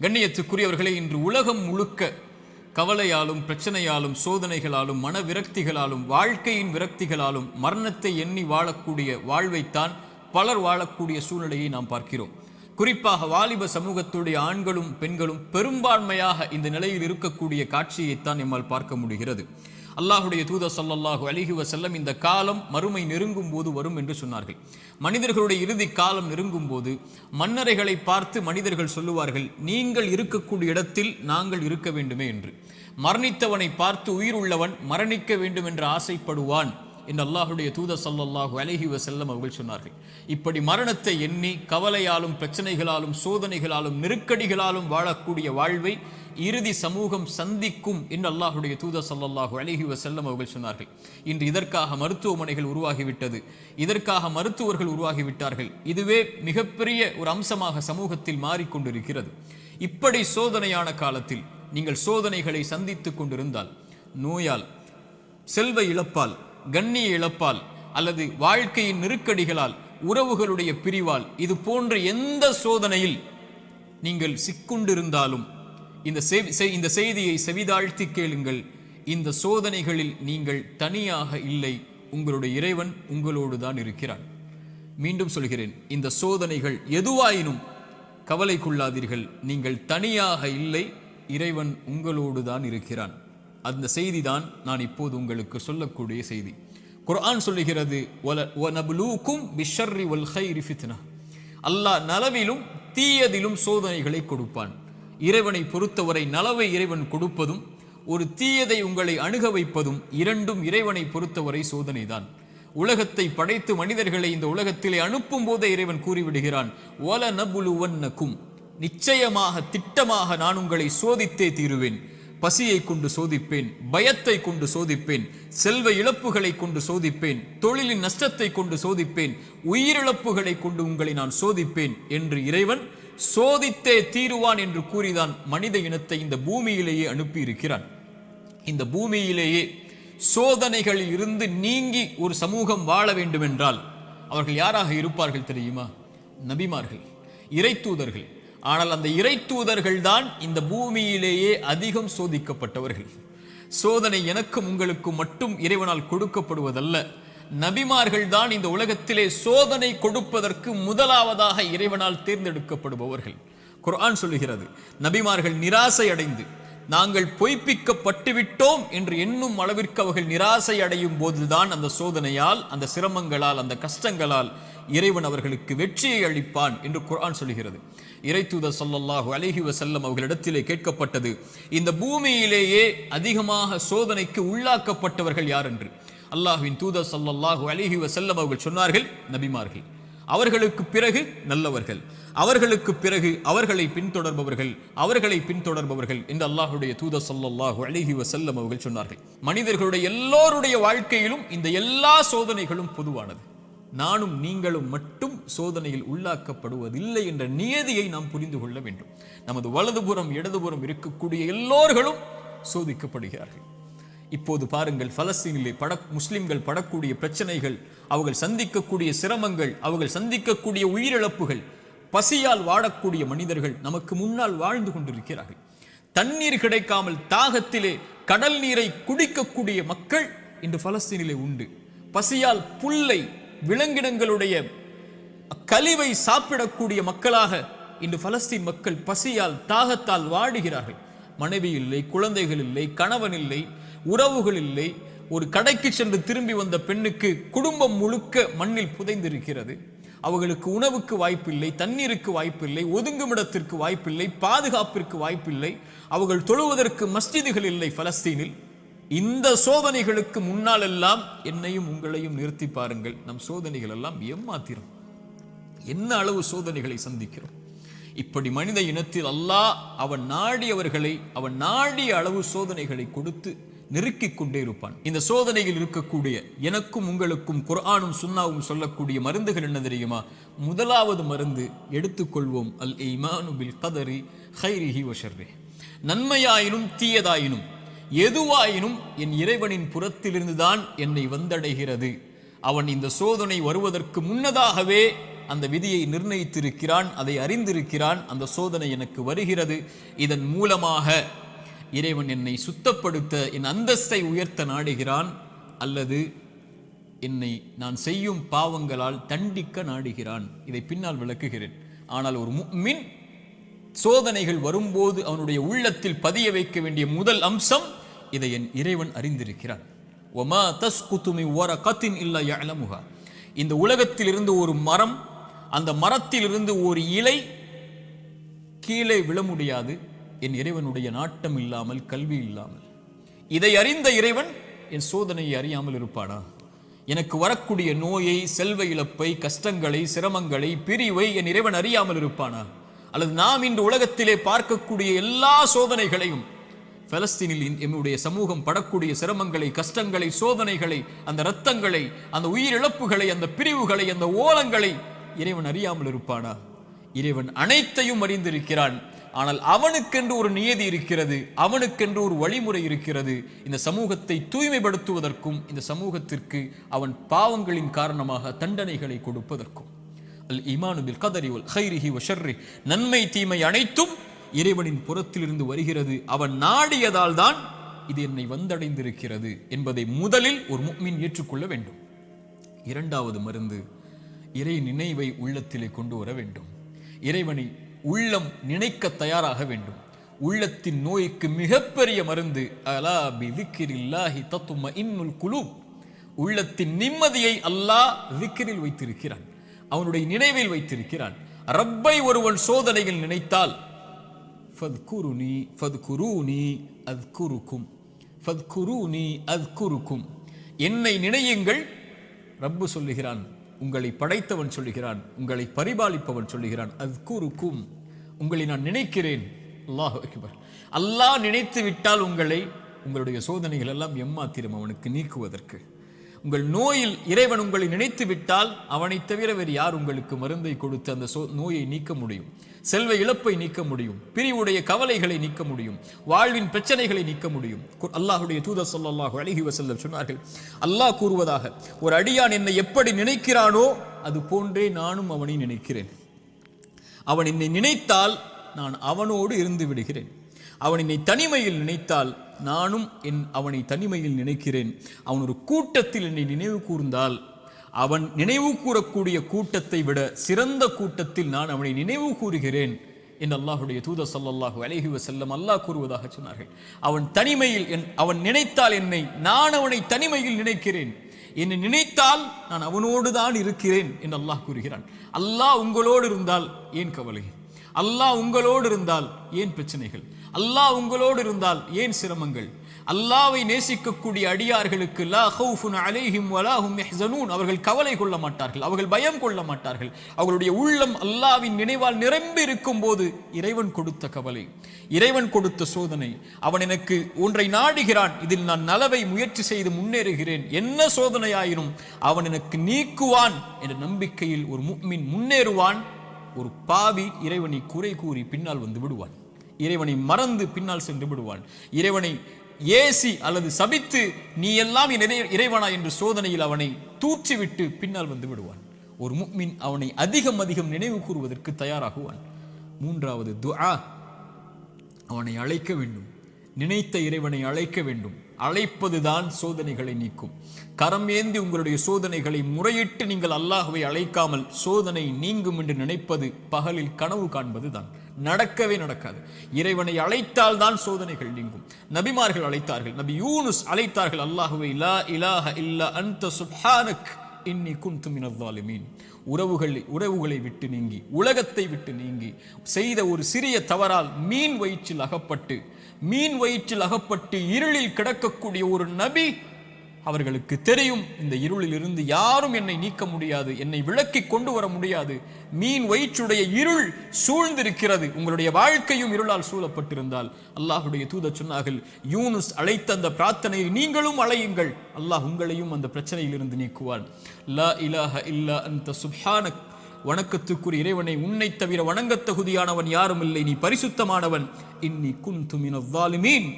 கண்ணியத்துக்குரியவர்களே, இன்று உலகம் முழுக்க கவலையாலும் பிரச்சனையாலும் சோதனைகளாலும் மன விரக்திகளாலும் வாழ்க்கையின் விரக்திகளாலும் மரணத்தை எண்ணி வாழக்கூடிய வாழ்வைத்தான் பலர் வாழக்கூடிய சூழ்நிலையை நாம் பார்க்கிறோம். குறிப்பாக வாலிப சமூகத்துடைய ஆண்களும் பெண்களும் பெரும்பான்மையாக இந்த நிலையில் இருக்கக்கூடிய காட்சியைத்தான் நம்மால் பார்க்க முடிகிறது. அல்லாஹுடைய தூதர் ஸல்லல்லாஹு அலைஹி வஸல்லம் இந்த காலம் மறுமை நெருங்கும் போது வரும் என்று சொன்னார்கள். மனிதர்களுடைய இறுதி காலம் நெருங்கும் போது மன்னரைகளை பார்த்து மனிதர்கள் சொல்லுவார்கள், நீங்கள் இருக்கக்கூடிய இடத்தில் நாங்கள் இருக்க வேண்டுமே என்று. மரணித்தவனை பார்த்து உயிர் உள்ளவன் மரணிக்க வேண்டும் என்று ஆசைப்படுவான் என்று அல்லாஹுடைய தூதர் ஸல்லல்லாஹு அலைஹி வஸல்லம் அவர்கள் சொன்னார்கள். இப்படி மரணத்தை எண்ணி கவலையாலும் பிரச்சனைகளாலும் சோதனைகளாலும் நெருக்கடிகளாலும் வாழக்கூடிய வாழ்வை இறுதி சமூகம் சந்திக்கும் என்று அல்லாஹுடைய தூதர் ஸல்லல்லாஹு அலைஹி வஸல்லம் அவர்கள் சொன்னார்கள். இன்று இதற்காக மருத்துவமனைகள் உருவாகிவிட்டது, இதற்காக மருத்துவர்கள் உருவாகிவிட்டார்கள். இதுவே மிகப்பெரிய ஒரு அம்சமாக சமூகத்தில் மாறிக்கொண்டிருக்கிறது. இப்படி சோதனையான காலத்தில் நீங்கள் சோதனைகளை சந்தித்துக் கொண்டிருந்தால், நோயால், செல்வ இழப்பால், கண்ணிய இழப்பால், அல்லது வாழ்க்கையின் நெருக்கடிகளால், உறவுகளுடைய பிரிவால், இது போன்ற எந்த சோதனையில் நீங்கள் சிக்குண்டிருந்தாலும் இந்த செய்தியை செவிதாழ்த்தி கேளுங்கள். இந்த சோதனைகளில் நீங்கள் தனியாக இல்லை, உங்களுடைய இறைவன் உங்களோடு தான் இருக்கிறான். மீண்டும் சொல்கிறேன், இந்த சோதனைகள் எதுவாயினும் கவலை கொள்ளாதீர்கள், நீங்கள் தனியாக இல்லை, இறைவன் உங்களோடு தான் இருக்கிறான். அந்த செய்தி தான் நான் இப்போது உங்களுக்கு சொல்லக்கூடிய செய்தி. குர்ஆன் சொல்லுகிறது, வனப்லூக்கும் பிஷ்ஷர்ரி வல் கைரி ஃபித்னா. அல்லாஹ் நலவிலும் தீயதிலும் சோதனைகளை கொடுப்பான். இறைவனை பொறுத்தவரை நலவை இறைவன் கொடுப்பதும் ஒரு தீயதை உங்களை அணுக வைப்பதும் இரண்டும் இறைவனை பொறுத்தவரை சோதனைதான். உலகத்தை படைத்து மனிதர்களை இந்த உலகத்திலே அனுப்பும் போதே இறைவன் கூறிவிடுகிறான், வலனப்லுவன்னக்கும், நிச்சயமாக திட்டமாக நான் உங்களை சோதித்தே தீருவேன். பசியை கொண்டு சோதிப்பேன், பயத்தை கொண்டு சோதிப்பேன், செல்வ இழப்புகளை கொண்டு சோதிப்பேன், தொழிலின் நஷ்டத்தை கொண்டு சோதிப்பேன், உயிரிழப்புகளை கொண்டு உங்களை நான் சோதிப்பேன் என்று இறைவன் சோதித்தே தீருவான் என்று கூறிதான் மனித இனத்தை இந்த பூமியிலேயே அனுப்பி இருக்கிறான். இந்த பூமியிலேயே சோதனைகளில் இருந்து நீங்கி ஒரு சமூகம் வாழ வேண்டும் என்றால் அவர்கள் யாராக இருப்பார்கள் தெரியுமா? நபிமார்கள், இறைத்தூதர்கள். ஆனால் அந்த இறைத்தூதர்கள் தான் இந்த பூமியிலேயே அதிகம் சோதிக்கப்பட்டவர்கள். சோதனை எனக்கும் உங்களுக்கும் மட்டும் இறைவனால் கொடுக்கப்படுவதல்ல, நபிமார்கள் தான் இந்த உலகத்திலே சோதனை கொடுப்பதற்கு முதலாவதாக இறைவனால் தேர்ந்தெடுக்கப்படுபவர்கள். குர்ஆன் சொல்லுகிறது, நபிமார்கள் நிராசை அடைந்து நாங்கள் பொய்ப்பிக்கப்பட்டு விட்டோம் என்று எண்ணும் அளவிற்கு அவர்கள் நிராசை அடையும் போதுதான் அந்த சோதனையால், அந்த சிரமங்களால், அந்த கஷ்டங்களால் இறைவன் அவர்களுக்கு வெற்றியை அளிப்பான் என்று குர்ஆன் சொல்லுகிறது. இறைத்தூதர் ஸல்லல்லாஹு அலைஹி வஸல்லம் அவர்களிடத்திலே கேட்கப்பட்டது, இந்த பூமியிலேயே அதிகமாக சோதனைக்கு உள்ளாக்கப்பட்டவர்கள் யார் என்று. அல்லாஹ்வின் தூதர் ஸல்லல்லாஹு அலைஹி வஸல்லம் அவர்கள் சொன்னார்கள், நபிமார்கள். அவர்களுக்கு பிறகு நல்லவர்கள், அவர்களுக்கு பிறகு அவர்களை பின்தொடர்பவர்கள் என்று அல்லாஹ்வுடைய தூதர் ஸல்லல்லாஹு அலைஹி வஸல்லம் அவர்கள் சொன்னார்கள். மனிதர்களுடைய எல்லோருடைய வாழ்க்கையிலும் இந்த எல்லா சோதனைகளும் பொதுவானது. நானும் நீங்களும் மட்டும் சோதனையில் உள்ளாக்கப்படுவதில்லை என்ற நியதியை நாம் புரிந்து கொள்ள வேண்டும். நமது வலதுபுறம் இடதுபுறம் இருக்கக்கூடிய எல்லோர்களும் சோதிக்கப்படுகிறார்கள். இப்போது பாருங்கள், பலஸ்தீனிலே முஸ்லிம்கள் படக்கூடிய பிரச்சனைகள், அவர்கள் சந்திக்கக்கூடிய சிரமங்கள், அவர்கள் சந்திக்கக்கூடிய உயிரிழப்புகள், பசியால் வாடக்கூடிய மனிதர்கள் நமக்கு முன்னால் வாழ்ந்து கொண்டிருக்கிறார்கள். தண்ணீர் கிடைக்காமல் தாகத்திலே கடல் நீரை குடிக்கக்கூடிய மக்கள் இன்று பலஸ்தீனிலே உண்டு. பசியால் புல்லை, விலங்கினங்களுடைய கழிவை சாப்பிடக்கூடிய மக்களாக இன்று பலஸ்தீன் மக்கள் பசியால் தாகத்தால் வாடுகிறார்கள். மனைவி இல்லை, குழந்தைகள் இல்லை, கணவன் இல்லை, உறவுகள் இல்லை. ஒரு கடைக்கு சென்று திரும்பி வந்த பெண்ணுக்கு குடும்பம் முழுக்க மண்ணில் புதைந்திருக்கிறது. அவர்களுக்கு உணவுக்கு வாய்ப்பில்லை, தண்ணீருக்கு வாய்ப்பில்லை, ஒதுங்குமிடத்திற்கு வாய்ப்பில்லை, பாதுகாப்பிற்கு வாய்ப்பில்லை. அவர்கள் தொழுவதற்கு மஸ்ஜிதுகள் இல்லை பலஸ்தீனில். இந்த சோதனைகளுக்கு முன்னால் எல்லாம் என்னையும் உங்களையும் நிறுத்தி பாருங்கள். நம் சோதனைகள் எல்லாம் ஏமாத்திரம். என்ன அளவு சோதனைகளை சந்திக்கிறோம். இப்படி மனித இனத்தில் அல்லாஹ் அவன் நாடியவர்களை அவன் நாடிய அளவு சோதனைகளை கொடுத்து நெருக்கிக் கொண்டே இருப்பான். இந்த சோதனையில் இருக்கக்கூடிய எனக்கும் உங்களுக்கும் குர்ஆனும் சுன்னாவும் சொல்லக்கூடிய மருந்துகள் என்ன தெரியுமா? முதலாவது மருந்து எடுத்துக்கொள்வோம், அல் ஈமானு பில் கதரி கைரிஹி வ ஷர்ரிஹி. நன்மையாயினும் தீயதாயினும் எதுவாயினும் என் இறைவனின் புறத்திலிருந்துதான் என்னை வந்தடைகிறது. அவன் இந்த சோதனை வருவதற்கு முன்னதாகவே அந்த விதியை நிர்ணயித்திருக்கிறான், அதை அறிந்திருக்கிறான். அந்த சோதனை எனக்கு வருகிறது, இதன் மூலமாக இறைவன் என்னை சுத்தப்படுத்த, என் அந்தஸ்தை உயர்த்த நாடுகிறான், அல்லது என்னை நான் செய்யும் பாவங்களால் தண்டிக்க நாடுகிறான். இதை பின்னால் விளக்குகிறேன். ஆனால் ஒரு முஃமின் சோதனைகள் வரும்போது அவனுடைய உள்ளத்தில் பதிய வைக்க வேண்டிய முதல் அம்சம், இதை என் இறைவன் அறிந்திருக்கிறான். வமா தஸ்குது மின் வரகத்தின் இல்லா யஅலமுஹா. இந்த உலகத்தில் இருந்து ஒரு மரம், அந்த மரத்தில் இருந்து ஒரு இலை கீழே விழ முடியாது என் இறைவனுடைய நாட்டம் இல்லாமல், கல்வி இல்லாமல். இதை அறிந்த இறைவன் என் சோதனையை அறியாமல் இருப்பானா? எனக்கு வரக்கூடிய நோயை, செல்வ இழப்பை, கஷ்டங்களை, சிரமங்களை, பிரிவை என் இறைவன் அறியாமல் இருப்பானா? அல்லது நாம் இன்று உலகத்திலே பார்க்கக்கூடிய எல்லா சோதனைகளையும், பலஸ்தீனில் என்னுடைய சமூகம் படக்கூடிய சிரமங்களை, கஷ்டங்களை, சோதனைகளை, அந்த இரத்தங்களை, அந்த உயிரிழப்புகளை, அந்த பிரிவுகளை, அந்த ஓலங்களை இறைவன் அறியாமல் இருப்பானா? இறைவன் அனைத்தையும் அறிந்திருக்கிறான். ஆனால் அவனுக்கென்று ஒரு நியதி இருக்கிறது, அவனுக்கென்று ஒரு வழிமுறை இருக்கிறது. இந்த சமூகத்தை தூய்மைப்படுத்துவதற்கும், இந்த சமூகத்திற்கு அவன் பாவங்களின் காரணமாக தண்டனைகளை கொடுப்பதற்கும். அல் ஈமானு பில் கதரி வல் கைரிஹி வ ஷர்ரி, நன்மை தீமை அனைத்தும் இறைவனின் புறத்திலிருந்து வருகிறது. அவன் நாடியதால் தான் இது என்னை வந்தடைந்திருக்கிறது என்பதை முதலில் ஒரு முஃமின் ஏற்றுக்கொள்ள வேண்டும். இரண்டாவது மருந்து, இறை நினைவை உள்ளத்திலே கொண்டு வர வேண்டும். இறைவனை உள்ளம் நினைக்க தயாராக வேண்டும். உள்ளத்தின் நோய்க்கு மிகப்பெரிய மருந்து அலா பி திக்ரில்லாஹி தத்மஇன்னுல் குலூப். உள்ளத்தின் நிம்மதியை அல்லாஹ் திக்ரில் வைத்திருக்கிறான், அவனுடைய நினைவில் வைத்திருக்கிறான். ரப்பை ஒருவன் சோதனையில் நினைத்தால் ஃபத்குருனி ஃபத்குரூனி அத்குருக்கும், ஃபத்குரூனி அத்குருக்கும், என்னை நினையுங்கள். ரப்பு சொல்லுகிறான், உங்களை படைத்தவன் சொல்லுகிறான், உங்களை பரிபாலிப்பவன் சொல்லுகிறான், அத்குருக்கும், உங்களை நான் நினைக்கிறேன். அல்லாஹு அக்பர். அல்லாஹ் நினைத்து விட்டால் உங்களுடைய சோதனைகள் எல்லாம் எம்மாத்திரம் அவனுக்கு நீக்குவதற்கு. உங்கள் நோயில் இறைவன் உங்களை நினைத்து விட்டால் அவனை தவிர வேறு யார் உங்களுக்கு மருந்தை கொடுத்து அந்த நோயை நீக்க முடியும்? செல்வ இழப்பை நீக்க முடியும், பிரிவுடைய கவலைகளை நீக்க முடியும், வாழ்வின் பிரச்சனைகளை நீக்க முடியும். அல்லாஹுடைய தூதர் ஸல்லல்லாஹு அலைஹி வஸல்லம் சொன்னார்கள், அல்லாஹ் கூறுவதாக, ஒரு அடியான் என்னை எப்படி நினைக்கிறானோ அது போன்றே நானும் அவனை நினைக்கிறேன். அவன் என்னை நினைத்தால் நான் அவனோடு இருந்து விடுகிறேன். அவன் என்னை தனிமையில் நினைத்தால் நானும் அவனை தனிமையில் நினைக்கிறேன். அவன் ஒரு கூட்டத்தில் என்னை நினைவு கூர்ந்தால் அவன் நினைவு கூறக்கூடிய கூட்டத்தை விட சிறந்த கூட்டத்தில் நான் அவனை நினைவு கூறுகிறேன் என்று அல்லாஹுடைய தூதர் ஸல்லல்லாஹு அலைஹி வஸல்லம் அல்லாஹ் கூறுவதாக சொன்னார்கள். அவன் தனிமையில் அவன் நினைத்தால் என்னை, நான் அவனை தனிமையில் நினைக்கிறேன். என்னை நினைத்தால் நான் அவனோடு தான் இருக்கிறேன் என்று அல்லாஹ் கூறுகிறான். அல்லாஹ் உங்களோடு இருந்தால் ஏன் கவலை? அல்லாஹ் உங்களோடு இருந்தால் ஏன் பிரச்சனைகள்? அல்லாஹ் உங்களோடு இருந்தால் ஏன் சிரமங்கள்? அல்லாஹ்வை நேசிக்கக்கூடிய அடியார்களுக்கு லா ஹவுஃபுன் அலைஹிம் வலா ஹும் யஹ்ஸனூன், அவர்கள் கவலை கொள்ள மாட்டார்கள், அவர்கள் பயம் கொள்ள மாட்டார்கள். அவர்களுடைய உள்ளம் அல்லாஹ்வின் நினைவால் நிரம்பி இருக்கும் போது இறைவன் கொடுத்த கவலை, இறைவன் கொடுத்த சோதனை, அவன் எனக்கு ஒன்றை நாடுகிறான், இதில் நான் நலவை முயற்சி செய்து முன்னேறுகிறேன், என்ன சோதனையாயினும் அவன் எனக்கு நீக்குவான் என்ற நம்பிக்கையில் ஒரு முஃமின் முன்னேறுவான். ஒரு பாவி இறைவனை குறை கூறி பின்னால் வந்து விடுவான், இறைவனை மறந்து பின்னால் சென்று விடுவான், இறைவனை ஏசி அல்லது சபித்து நீ எல்லாம் இறைவனா என்று சோதனையில் அவனை தூற்றிவிட்டு பின்னால் வந்து விடுவான். ஒரு முஃமின் அவனை அதிகம் அதிகம் நினைவு கூறுவதற்கு தயாராகுவான். மூன்றாவது துஆ, அவனை அழைக்க வேண்டும், நினைத்த இறைவனை அழைக்க வேண்டும். அழைப்பதுதான் சோதனைகளை நீக்கும். கரம் ஏந்தி உங்களுடைய சோதனைகளை முறையிட்டு நீங்கள் அல்லாஹ்வை அழைக்காமல் சோதனை நீங்கும் என்று நினைப்பது பகலில் கனவு காண்பதுதான், நடக்கவே நடக்காது. இறைவனை அழைத்தால் தான் சோதனைகள் நீங்கும். நபிமார்கள் அழைத்தார்கள், நபி யூனுஸ் அழைத்தார்கள் அல்லாஹ்வை, லா இலாஹ இல்லா அன்த சுப்ஹானக் இன்னி குன்து மினல் ஸாலிமீன். உறவுகளை விட்டு நீங்கி, உலகத்தை விட்டு நீங்கி செய்த ஒரு சிறிய தவறால் மீன் வயிற்றில் அகப்பட்டு இருளில் கிடக்கக்கூடிய ஒரு நபி, அவர்களுக்கு தெரியும் இந்த இருளில் இருந்து யாரும் என்னை நீக்க முடியாது, என்னை விளக்கி கொண்டு வர முடியாது, மீன் வயிற்றுடைய இருள் சூழ்ந்திருக்கிறது, உங்களுடைய வாழ்க்கையும் இருளால் சூழப்பட்டிருந்தால் அல்லாஹுடைய தூதர் சொன்னார்கள், யூனுஸ் அழைத்த அந்த பிரார்த்தனையை நீங்களும் அழையுங்கள், அல்லாஹ் உங்களையும் அந்த பிரச்சனையில் இருந்து நீக்குவான். லா இலாஹ இல்லா அன்த சுப்ஹானக், வணக்கத்துக்குரிய இறைவனை, உன்னை தவிர வணங்கத் தகுதியானவன் யாரும் இல்லை, நீ பரிசுத்தமானவன். இன்னி குன்து மினல் ஸாலிமீன்,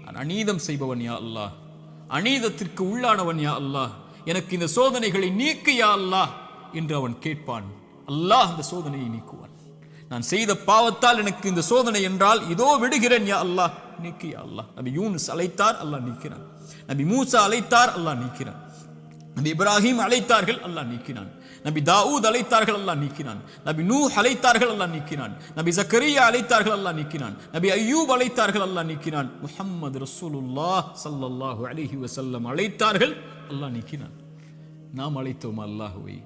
நான் அநீதம் செய்பவன் யா அல்லாஹ், அநீதத்திற்கு உள்ளானவன் யா அல்லாஹ், எனக்கு இந்த சோதனைகளை நீக்கு யா அல்லாஹ் என்று அவன் கேட்பான். அல்லாஹ் அந்த சோதனையை நீக்குவான். நான் செய்த பாவத்தால் எனக்கு இந்த சோதனை என்றால் இதோ விடுகிறேன் யா அல்லாஹ், நீக்கு யா அல்லாஹ். நபி யூனுஸ் அழைத்தார், அல்லாஹ் நீக்கிறான். நபி மூசா அழைத்தார், அல்லாஹ் நீக்கிறான். நபி இப்ராஹிம் அழைத்தார்கள், அல்லாஹ் நீக்கினான். நபி தாவூத் அழைத்தார்கள், அல்லாஹ் நீக்கினான். நபி நூஹ் அழைத்தார்கள், அல்லாஹ் நீக்கினான். நபி ஜக்கரியா அழைத்தார்கள், அல்லாஹ் நீக்கினான். நபி அய்யூப் அழைத்தார்கள், அல்லாஹ் நீக்கினான். முஹம்மது ரசூலுல்லாஹ் ஸல்லல்லாஹு அலைஹி வஸல்லம் அழைத்தார்கள், அல்லாஹ் நீக்கினான். நாம் அழைத்தோமா அல்லாஹ்வை?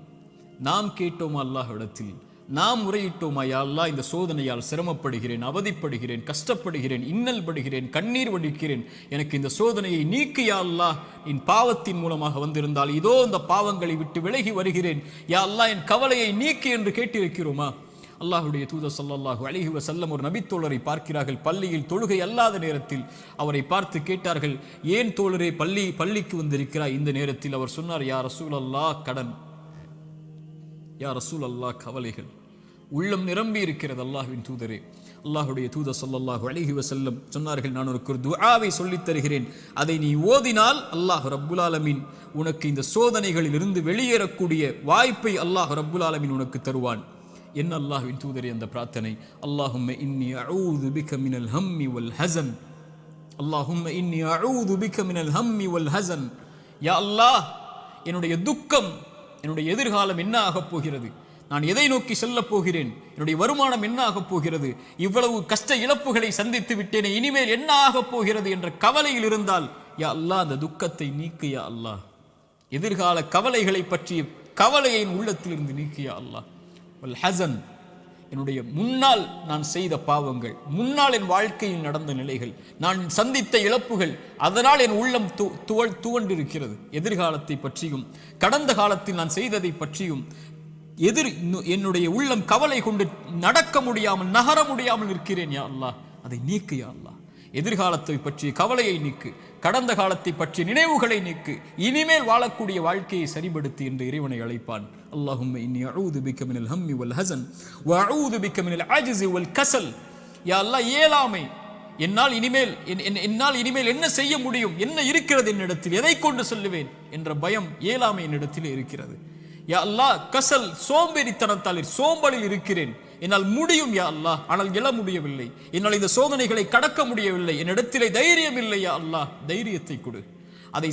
நாம் கேட்டோமா அல்லாஹ்விடத்தில்? நாம் முறையிட்டோமா, யா அல்லாஹ் இந்த சோதனையால் சிரமப்படுகிறேன், அவதிப்படுகிறேன், கஷ்டப்படுகிறேன், இன்னல் படுகிறேன், கண்ணீர் வடிக்கிறேன், எனக்கு இந்த சோதனையை நீக்கு யா அல்லாஹ். என் பாவத்தின் மூலமாக வந்திருந்தால் இதோ இந்த பாவங்களை விட்டு விலகி வருகிறேன் யா அல்லாஹ், என் கவலையை நீக்கு என்று கேட்டிருக்கிறோமா? அல்லாஹ்வுடைய தூதர் ஸல்லல்லாஹு அலைஹி வஸல்லம் ஒரு நபித்தோழரை பார்க்கிறார்கள். பள்ளியில் தொழுகை அல்லாத நேரத்தில் அவரை பார்த்து கேட்டார்கள், ஏன் தோழரே பள்ளிக்கு வந்திருக்கிறாய் இந்த நேரத்தில்? அவர் சொன்னார், யா ரசூல் அல்லாஹ், கடன், யா ரசூல் அல்லாஹ், கவலைகள், உள்ளம் நிரம்பி இருக்கிறது அல்லாஹ்வின் தூதரே. அல்லாஹ்வுடைய தூதர் ஸல்லல்லாஹு அலைஹி வஸல்லம் சொன்னார்கள், நான் உனக்கு ஒரு துஆவை சொல்லித் தருகிறேன், அதை நீ ஓதினால் அல்லாஹ் ரப்புல் ஆலமீன் உனக்கு இந்த சோதனைகளில் இருந்து வெளியேறக்கூடிய வாய்ப்பை அல்லாஹ் ரப்புல் ஆலமீன் உனக்கு தருவான். என்ன அல்லாஹ்வின் தூதரே அந்த பிரார்த்தனை? அல்லாஹும்ம இன்னி அஊது பிக மினல் ஹம்மி வல் ஹஸன், அல்லாஹும்ம இன்னி அஊது பிக மினல் ஹம்மி வல் ஹஸன். யா அல்லாஹ், என்னுடைய துக்கம், என்னுடைய எதிர்காலம் என்ன ஆகப் போகிறது, நான் எதை நோக்கி செல்லப் போகிறேன், என்னுடைய வருமானம் என்ன ஆகப் போகிறது, இவ்வளவு கஷ்ட இழப்புகளை சந்தித்து விட்டேனே, இனிமேல் என்ன ஆகப் போகிறது என்ற கவலையில் இருந்தால் யா அல்லாஹ் அந்த துக்கத்தை நீக்கு யா அல்லாஹ். எதிர்கால கவலைகளை பற்றிய கவலையை உள்ளத்திலிருந்து நீக்கு யா அல்லாஹ். வல் ஹஸன், என்னுடைய முன்னால் நான் செய்த பாவங்கள், முன்னால் என் வாழ்க்கையில் நடந்த நிலைகள், நான் சந்தித்த இழப்புகள், அதனால் என் உள்ளம் துவண்டிருக்கிறது. எதிர்காலத்தை பற்றியும் கடந்த காலத்தில் நான் செய்ததை பற்றியும் என்னுடைய உள்ளம் கவலை கொண்டு நடக்க முடியாமல், நகர முடியாமல் இருக்கிறேன் யா அல்லாஹ், அதை நீக்கு யா அல்லாஹ். எதிர்காலத்தை பற்றிய கவலையை நீக்கு, கடந்த காலத்தை பற்றிய நினைவுகளை நீக்கு, இனிமேல் வாழக்கூடிய வாழ்க்கையை சரிபடுத்து என்று இறைவனை அழைப்பான். அல்லாஹும்ம இன்னி அஊது பிக மினல் ஹம்மி வல் ஹஸன் வ அஊது பிக மினல் அஜ்ஸி வல் கஸல். யா அல்லாஹ், இயலாமை, என்னால் இனிமேல் என்ன செய்ய முடியும், என்ன இருக்கிறது என்னிடத்தில், எதை கொண்டு சொல்லுவேன் என்ற பயம், இயலாமை என்னிடத்தில் இருக்கிறது. யா அல்லாஹ், கசல், சோம்பேறித்தனத்தால் சோம்பலில் இருக்கிறேன், என்னால் முடியும் யா அல்லாஹ், ஆனால் எழ முடியவில்லை, என்னால் இந்த சோதனைகளை கடக்க முடியவில்லை, என்னிடத்திலே தைரியம் இல்லை யா அல்லாஹ், தைரியத்தை கொடு, அதை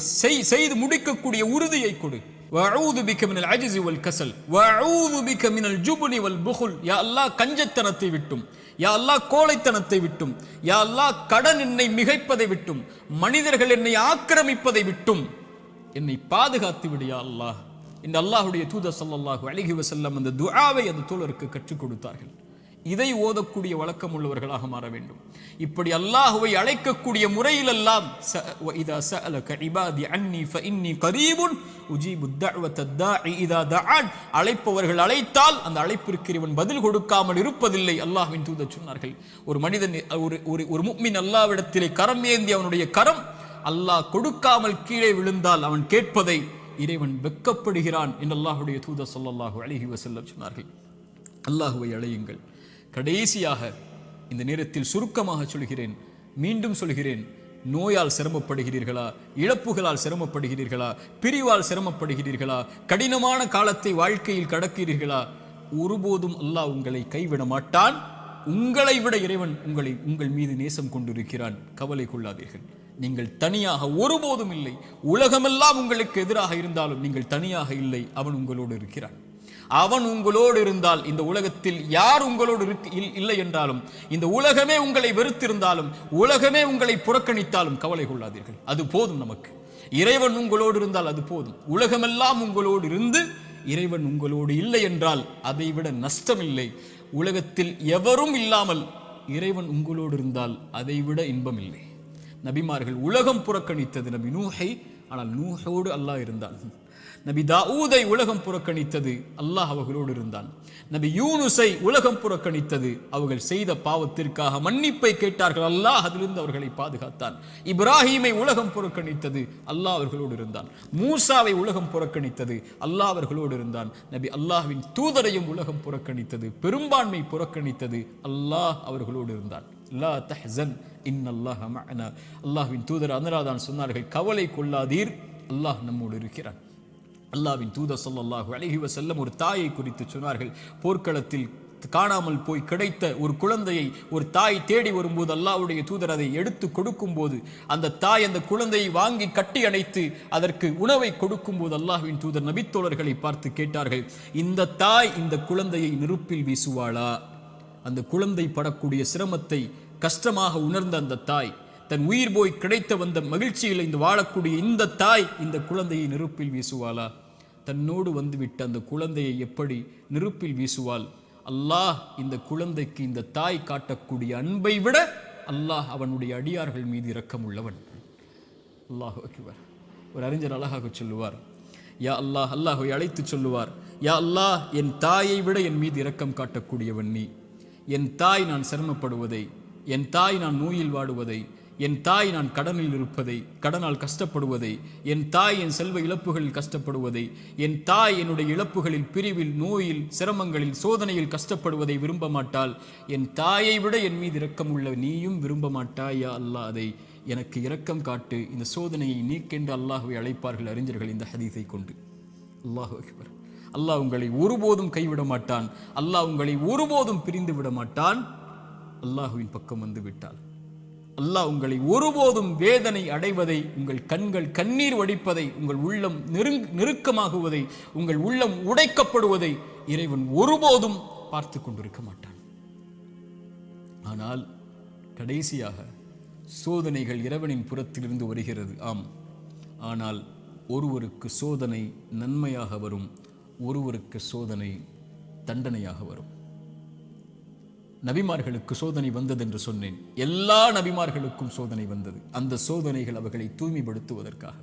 செய்து முடிக்கக்கூடிய உறுதியை கொடு. வஅஊது பிக மினல் அஜ்ஸி வல் கஸல் வஅஊது பிக மினல் ஜுப்னி வல் புகுல். யா அல்லாஹ், கஞ்சத்தனத்தை விட்டும், யா அல்லாஹ் கோழைத்தனத்தை விட்டும், யா அல்லாஹ் கடன் என்னை மிகைப்பதை விட்டும், மனிதர்கள் என்னை ஆக்கிரமிப்பதை விட்டும் என்னை பாதுகாத்து விடு யா அல்லாஹ். இந்த அல்லாஹ்வுடைய தூதர் ஸல்லல்லாஹு அலைஹி வஸல்லம் அந்த துஆவை அந்த தோழருக்கு கற்றுக் கொடுத்தார்கள். இதை ஓதக்கூடிய வழக்கம் உள்ளவர்களாக மாற வேண்டும். இப்படி அல்லாஹ்வை அழைக்கக்கூடிய முறையிலெல்லாம் இதா சஅலக இபாதி அன்னி ஃபஇன்னி கரீபுன் உஜீபு தஅவத்தத் தாஇ இதா தஆன். அழைப்பவர்கள் அழைத்தால் அந்த அழைப்பிற்கு இவன் பதில் கொடுக்காமல் இருப்பதில்லை. அல்லாஹ்வின் தூதர் சொன்னார்கள், ஒரு மனிதன், ஒரு முஃமின் அல்லாஹ்விடத்திலே கரம் ஏந்தி அவனுடைய கரம் அல்லாஹ் கொடுக்காமல் கீழே விழுந்தால் அவன் கேட்பதை இறைவன் வெட்கப்படுகிறான் என்று அல்லாஹ்வுடைய தூதர் ஸல்லல்லாஹு அலைஹி வஸல்லம் சொன்னார்கள். அல்லாஹ்வை அழையுங்கள். கடைசியாக இந்த நேரத்தில் சுருக்கமாக சொல்கிறேன், மீண்டும் சொல்கிறேன், நோயால் சிரமப்படுகிறீர்களா, இழப்புகளால் சிரமப்படுகிறீர்களா, பிரிவால் சிரமப்படுகிறீர்களா, கடினமான காலத்தை வாழ்க்கையில் கடக்கிறீர்களா, ஒருபோதும் அல்லாஹ் உங்களை கைவிட மாட்டான். உங்களை விட இறைவன் உங்கள் மீது நேசம் கொண்டிருக்கிறான். கவலை கொள்ளாதீர்கள். நீங்கள் தனியாக ஒருபோதும் இல்லை. உலகமெல்லாம் உங்களுக்கு எதிராக இருந்தாலும் நீங்கள் தனியாக இல்லை. அவன் உங்களோடு இருக்கிறான். அவன் உங்களோடு இருந்தால், இந்த உலகத்தில் யார் உங்களோடு இல்லை என்றாலும், இந்த உலகமே உங்களை வெறுத்திருந்தாலும், உலகமே உங்களை புறக்கணித்தாலும் கவலை கொள்ளாதீர்கள். அது போதும் நமக்கு. இறைவன் உங்களோடு இருந்தால் அது போதும். உலகமெல்லாம் உங்களோடு இருந்து இறைவன் உங்களோடு இல்லை என்றால் அதைவிட நஷ்டம் இல்லை. உலகத்தில் எவரும் இல்லாமல் இறைவன் உங்களோடு இருந்தால் அதைவிட இன்பம் இல்லை. நபிமார்கள் உலகம் புறக்கணித்தது நபி நூஹை, ஆனால் நூஹோடு அல்லாஹ் இருந்தான். நபி தாவூதை உலகம் புறக்கணித்தது, அல்லாஹ் அவர்களோடு இருந்தான். நபி யூனுஸை உலகம் புறக்கணித்தது, அவர்கள் செய்த பாவத்திற்காக மன்னிப்பை கேட்டார்கள், அல்லாஹ் அதிலிருந்து அவர்களை பாதுகாத்தான். இப்ராஹீமை உலகம் புறக்கணித்தது, அல்லாஹ் அவர்களோடு இருந்தான். மூசாவை உலகம் புறக்கணித்தது, அல்லாஹ் அவர்களோடு இருந்தான். நபி அல்லாஹ்வின் தூதரையும் உலகம் புறக்கணித்தது, பெரும்பான்மை புறக்கணித்தது, அல்லாஹ் அவர்களோடு இருந்தான். லா தஹ்சன் இன்னல்லாஹ மஅனா. அல்லாஹ்வின் தூதர் அதனால்தான் சொன்னார்கள், கவலை கொள்ளாதீர், அல்லாஹ் நம்மோடு இருக்கிறான். அல்லாஹ்வின் தூதர் ஸல்லல்லாஹு அலைஹி வஸல்லம் ஒரு தாயை குறித்து சொன்னார்கள். போர்க்களத்தில் காணாமல் போய் கிடைத்த ஒரு குழந்தையை ஒரு தாய் தேடி வரும்போது அல்லாஹ்வுடைய தூதர் அதை எடுத்து கொடுக்கும்போது அந்த தாய் அந்த குழந்தையை வாங்கி கட்டி அணைத்து அதற்கு உணவை கொடுக்கும்போது அல்லாஹ்வின் தூதர் நபித்தோழர்களை பார்த்து கேட்டார்கள், இந்த தாய் இந்த குழந்தையை நெருப்பில் வீசுவாளா? அந்த குழந்தை படக்கூடிய சிரமத்தை கஷ்டமாக உணர்ந்த அந்த தாய், தன் உயிர் போய் கிடைத்த வந்த மகிழ்ச்சியில் இந்த வாழக்கூடிய இந்த தாய் இந்த குழந்தையை நெருப்பில் வீசுவாளா? தன்னோடு வந்துவிட்ட அந்த குழந்தையை எப்படி நெருப்பில் வீசுவாள்? அல்லாஹ் இந்த குழந்தைக்கு இந்த தாய் காட்டக்கூடிய அன்பை விட அல்லாஹ் அவனுடைய அடியார்கள் மீது இரக்கம் உள்ளவன். அல்லாஹ் அக்பர். ஒரு அறிஞர் அழகாக சொல்லுவார், யா அல்லாஹ், அல்லாஹ்வை அழைத்து சொல்லுவார், யா அல்லாஹ், என் தாயை விட என் மீது இரக்கம் காட்டக்கூடியவன் நீ. என் தாய் நான் சிரமப்படுவதை, என் தாய் நான் நோயில் வாடுவதை, என் தாய் நான் கடனில் இருப்பதை, கடனால் கஷ்டப்படுவதை, என் தாய் என் செல்வ இழப்புகளில் கஷ்டப்படுவதை, என் தாய் என்னுடைய இழப்புகளில், பிரிவில், நோயில், சிரமங்களில், சோதனையில் கஷ்டப்படுவதை விரும்ப மாட்டாள். என் தாயை விட என் மீது இரக்கம் உள்ள நீயும் விரும்ப மாட்டாயா அல்லாஹ், அதை எனக்கு இரக்கம் காட்டு, இந்த சோதனையை நீக்கென்று அல்லாஹ்வை அழைப்பார்கள் அறிஞர்கள் இந்த ஹதீஸை கொண்டு. அல்லாஹு அக்பர். அல்லாஹ் உங்களை ஒருபோதும் கைவிட மாட்டான். அல்லாஹ் உங்களை ஒருபோதும் பிரிந்து விட மாட்டான். அல்லாஹுவின் பக்கம் வந்து விட்டால் அல்லாஹ் உங்களை ஒருபோதும் வேதனை அடைவதை, உங்கள் கண்கள் கண்ணீர் வடிப்பதை, உங்கள் உள்ளம் நெருக்கமாகுவதை, உங்கள் உள்ளம் உடைக்கப்படுவதை இறைவன் ஒருபோதும் பார்த்து கொண்டிருக்க மாட்டான். ஆனால் கடைசியாக சோதனைகள் இறைவனின் புறத்திலிருந்து வருகிறது, ஆம். ஆனால் ஒருவருக்கு சோதனை நன்மையாக வரும், ஒருவருக்கு சோதனை தண்டனையாக வரும். நபிமார்களுக்கு சோதனை வந்தது என்று சொன்னேன். எல்லா நபிமார்களுக்கும் சோதனை வந்தது. அந்த சோதனைகள் அவர்களை தூய்மைப்படுத்துவதற்காக,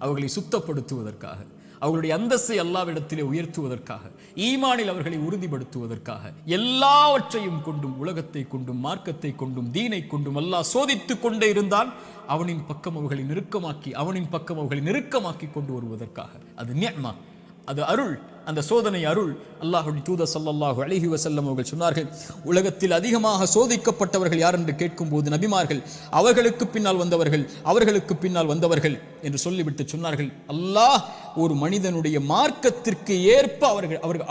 அவர்களை சுத்தப்படுத்துவதற்காக, அவர்களுடைய அந்தஸ்தை அல்லாஹ்விடத்திலே உயர்த்துவதற்காக, ஈமானில் அவர்களை உறுதிப்படுத்துவதற்காக, எல்லாவற்றையும் கொண்டும், உலகத்தை கொண்டும், மார்க்கத்தை கொண்டும், தீனை கொண்டும் அல்லாஹ் சோதித்துக் கொண்டே இருந்தால் அவனின் பக்கம் அவர்களை நெருக்கமாக்கி, அவனின் பக்கம் அவர்களை நெருக்கமாக்கி கொண்டு வருவதற்காக. அது நிஅமா, அது அருள். அந்த சோதனை அருள். அல்லாஹ்வுடைய தூதர் ஸல்லல்லாஹு அலைஹி வஸல்லம் அவர்கள் சொன்னார்கள், உலகத்தில் அதிகமாக சோதிக்கப்பட்டவர்கள் யார் என்று கேட்கும்போது நபிமார்கள், அவர்களுக்கு பின்னால் வந்தவர்கள், அவர்களுக்கு பின்னால் வந்தவர்கள் என்று சொல்லிவிட்டு சொன்னார்கள், அல்லாஹ் ஒரு மனிதனுடைய மார்க்கத்திற்கு ஏற்ப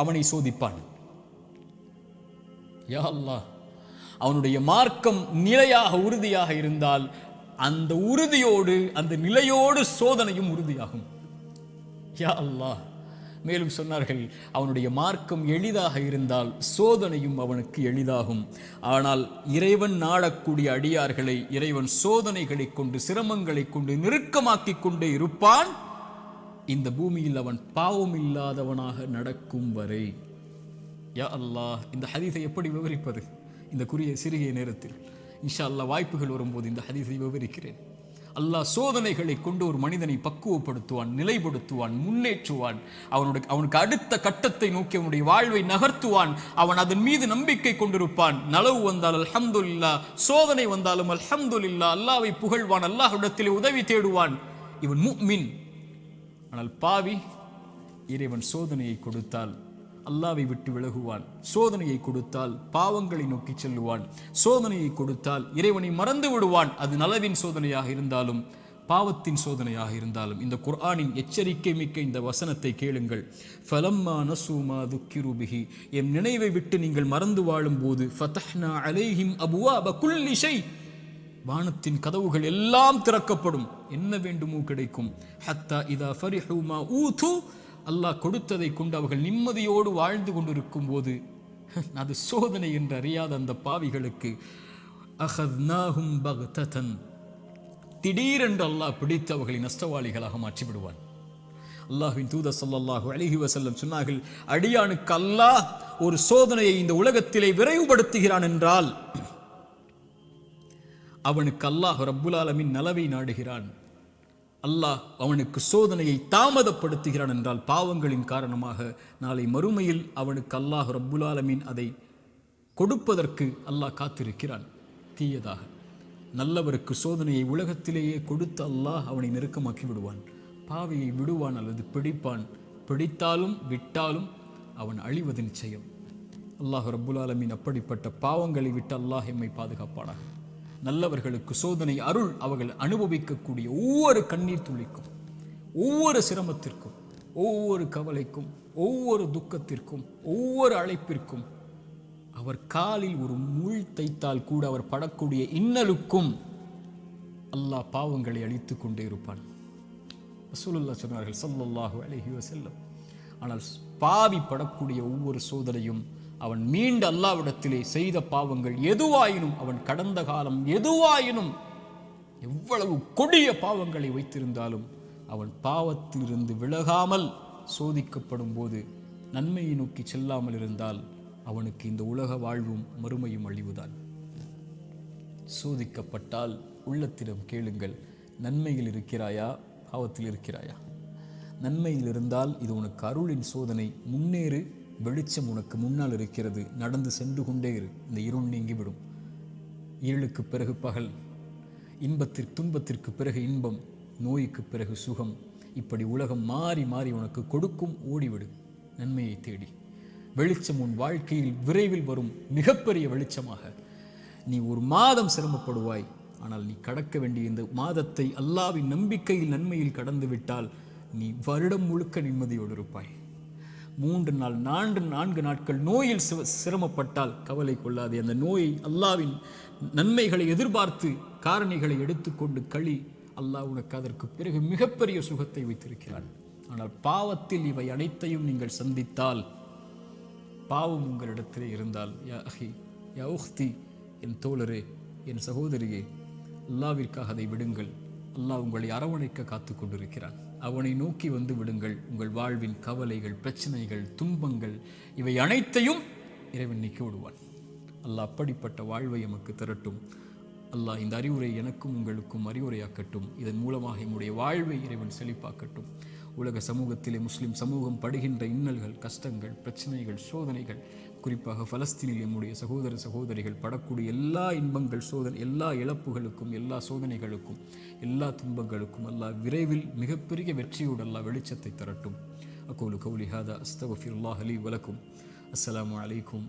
அவனை சோதிப்பான். யா அல்லாஹ், அவனுடைய மார்க்கம் நிலையாக உறுதியாக இருந்தால் அந்த உறுதியோடு, அந்த நிலையோடு சோதனையும் உறுதியாகும். யா அல்லாஹ். மேலும் சொன்னார்கள், அவனுடைய மார்க்கம் எளிதாக இருந்தால் சோதனையும் அவனுக்கு எளிதாகும். ஆனால் இறைவன் நாடக்கூடிய அடியார்களை இறைவன் சோதனைகளை கொண்டு, சிரமங்களை கொண்டு நெருக்கமாக்கி கொண்டே இருப்பான், இந்த பூமியில் அவன் பாவம் இல்லாதவனாக நடக்கும் வரை. யா அல்லாஹ், இந்த ஹதீஸை எப்படி விவரிப்பது இந்த சிறிய நேரத்தில்? இன்ஷா அல்லாஹ் வாய்ப்புகள் வரும்போது இந்த ஹதீஸை விவரிக்கிறேன். அல்லாஹ் சோதனைகளை கொண்டு ஒரு மனிதனை பக்குவப்படுத்துவான், நிலைப்படுத்துவான், முன்னேற்றுவான். அவனுக்கு அடுத்த கட்டத்தை நோக்கி அவனுடைய வாழ்வை நகர்த்துவான். அவன் அதன் மீது நம்பிக்கை கொண்டிருப்பான். நலவு வந்தால் அல்ஹம்துலில்லாஹ், சோதனை வந்தாலும் அல்ஹம்துலில்லாஹ், அல்லாஹ்வை புகழ்வான், அல்லாஹ்விடத்திலே உதவி தேடுவான். இவன் முஃமின். ஆனால் பாவி, இறைவன் சோதனையை கொடுத்தால் அல்லாஹ்வை விட்டு விலகுவான், சோதனையை கொடுத்தால் பாவங்களை நோக்கி செல்லுவான், சோதனையை கொடுத்தால் இறைவனை மறந்து விடுவான். அது நலவின் சோதனையாக இருந்தாலும் பாவத்தின் சோதனையாக இருந்தாலும். இந்த குர்ஆனின் எச்சரிக்கை மிக்க இந்த வசனத்தை கேளுங்கள். ஃபலம்மா நஸூமா துக்கிரு பிஹி, எம் நினைவை விட்டு நீங்கள் மறந்து வாழும் போது, ஃபதஹ்னா அலைஹிம் அபுவாப குல்லி ஷை, வானத்தின் கதவுகள் எல்லாம் திறக்கப்படும், என்ன வேண்டுமோ கிடைக்கும். ஹத்தா இதா ஃபரிஹு மா ஊது, அல்லாஹ் கொடுத்ததை கொண்டு அவர்கள் நிம்மதியோடு வாழ்ந்து கொண்டிருக்கும் போது, அது சோதனை என்று அறியாத அந்த பாவிகளுக்கு அஹத்னாஹும் பக்ததன், திடீரென்று அல்லாஹ் பிடித்து அவர்களை நஷ்டவாளிகளாக மாற்றிவிடுவான். அல்லாஹ்வின் தூதர் ஸல்லல்லாஹு அலைஹி வஸல்லம் சொன்னார்கள், அடியானுக்கு அல்லாஹ் ஒரு சோதனையை இந்த உலகத்திலே விரைவுபடுத்துகிறான் என்றால் அவனுக்கு அல்லாஹ் ரப்புல் ஆலமீன் நலவை நாடுகிறான். அல்லாஹ் அவனுக்கு சோதனையை தாமதப்படுத்துகிறான் என்றால் பாவங்களின் காரணமாக நாளை மறுமையில் அவனுக்கு அல்லாஹ் ரப்புல் ஆலமீன் அதை கொடுப்பதற்கு அல்லாஹ் காத்திருக்கிறான். தீயதாக நல்லவருக்கு சோதனையை உலகத்திலேயே கொடுத்து அல்லாஹ் அவனை நெருக்கமாக்கி விடுவான். பாவியை விடுவான் அல்லது பிடிப்பான். பிடித்தாலும் விட்டாலும் அவன் அழிவது நிச்சயம். அல்லாஹ் ரப்புல் ஆலமீன் அப்படிப்பட்ட பாவங்களை விட்டு அல்லாஹ் எம்மை பாதுகாப்பானாக. நல்லவர்களுக்கு சோதனை அருள். அவர்கள் அனுபவிக்கக்கூடிய ஒவ்வொரு கண்ணீர் துளிக்கும், ஒவ்வொரு சிரமத்திற்கும், ஒவ்வொரு கவலைக்கும், ஒவ்வொரு துக்கத்திற்கும், ஒவ்வொரு அழைப்பிற்கும், அவர் காலில் ஒரு முள் தைத்தால் கூட அவர் படக்கூடிய இன்னலுக்கும் அல்லாஹ் பாவங்களை அழித்து கொண்டே இருப்பான். ரசூலுல்லாஹ் சொன்னார்கள் ஸல்லல்லாஹு அலைஹி வஸல்லம். ஆனால் பாவி படக்கூடிய ஒவ்வொரு சோதனையும் அவன் மீண்டு அல்லாஹ்விடத்திலே செய்த பாவங்கள் எதுவாயினும், அவன் கடந்த காலம் எதுவாயினும், எவ்வளவு கொடிய பாவங்களை வைத்திருந்தாலும் அவன் பாவத்திலிருந்து விலகாமல் சோதிக்கப்படும் போது நன்மையை நோக்கி செல்லாமல் இருந்தால் அவனுக்கு இந்த உலக வாழ்வும் மறுமையும் அழிவுதான். சோதிக்கப்பட்டால் உள்ளத்திடம் கேளுங்கள், நன்மையில் இருக்கிறாயா, பாவத்தில் இருக்கிறாயா? நன்மையில் இருந்தால் இது உனக்கு அருளின் சோதனை, முன்னேறு, வெளிச்சம் உனக்கு முன்னால் இருக்கிறது, நடந்து சென்று கொண்டே இரு, இந்த இருள் நீங்கிவிடும். இருளுக்கு பிறகு பகல், துன்பத்திற்கு பிறகு இன்பம், நோய்க்கு பிறகு சுகம், இப்படி உலகம் மாறி மாறி உனக்கு கொடுக்கும். ஓடிவிடு நன்மையை தேடி. வெளிச்சம் உன் வாழ்க்கையில் விரைவில் வரும், மிகப்பெரிய வெளிச்சமாக. நீ ஒரு மாதம் சிரமப்படுவாய், ஆனால் நீ கடக்க வேண்டிய இந்த மாதத்தை அல்லாஹ்வின் நம்பிக்கையில் நன்மையில் கடந்து விட்டால் நீ வருடம் முழுக்க நிம்மதியோடு இருப்பாய். 3 நாள் 4 நாட்கள் நோயில் சிரமப்பட்டால் கவலை கொள்ளாதே. அந்த நோயை அல்லாஹ்வின் நன்மைகளை எதிர்பார்த்து காரணிகளை எடுத்துக்கொண்டு களி, அல்லாஹ் உனக்கு அதற்கு பிறகு மிகப்பெரிய சுகத்தை வைத்திருக்கிறான். ஆனால் பாவத்தில் இவை அனைத்தையும் நீங்கள் சந்தித்தால், பாவம் உங்களிடத்திலே இருந்தால், யா அஹி யா உஹ்தி, என் தோழரே, என் சகோதரியே, அல்லாஹ்விற்காக அதை விடுங்கள். அல்லாஹ் உங்களை அரவணைக்க காத்து கொண்டிருக்கிறான். அவனை நோக்கி வந்து விடுங்கள். உங்கள் வாழ்வின் கவலைகள், பிரச்சனைகள், துன்பங்கள் இவை அனைத்தையும் இறைவன் நீக்கி விடுவான். அல்லாஹ் அப்படிப்பட்ட வாழ்வை எமக்கு தரட்டும். அல்லாஹ் இந்த அறிவுரை எனக்கும் உங்களுக்கும் அறிவுரையாக்கட்டும். இதன் மூலமாக எம்முடைய வாழ்வை இறைவன் செழிப்பாக்கட்டும். உலக சமூகத்திலே முஸ்லிம் சமூகம் படுகின்ற இன்னல்கள், கஷ்டங்கள், பிரச்சனைகள், சோதனைகள், குறிப்பாக பலஸ்தீனில் நம்முடைய சகோதர சகோதரிகள் படக்கூடிய எல்லா இன்பங்கள், எல்லா இழப்புகளுக்கும், எல்லா சோதனைகளுக்கும், எல்லா துன்பங்களுக்கும் அல்லாஹ் விரைவில் மிகப்பெரிய வெற்றியோடு அல்லாஹ் வெளிச்சத்தை தரட்டும். அகூலு கௌலி ஹாதா அஸ்தக்ஃபிருல்லாஹ் லீ வலக்கும். அஸ்ஸலாமு அலைக்கும்.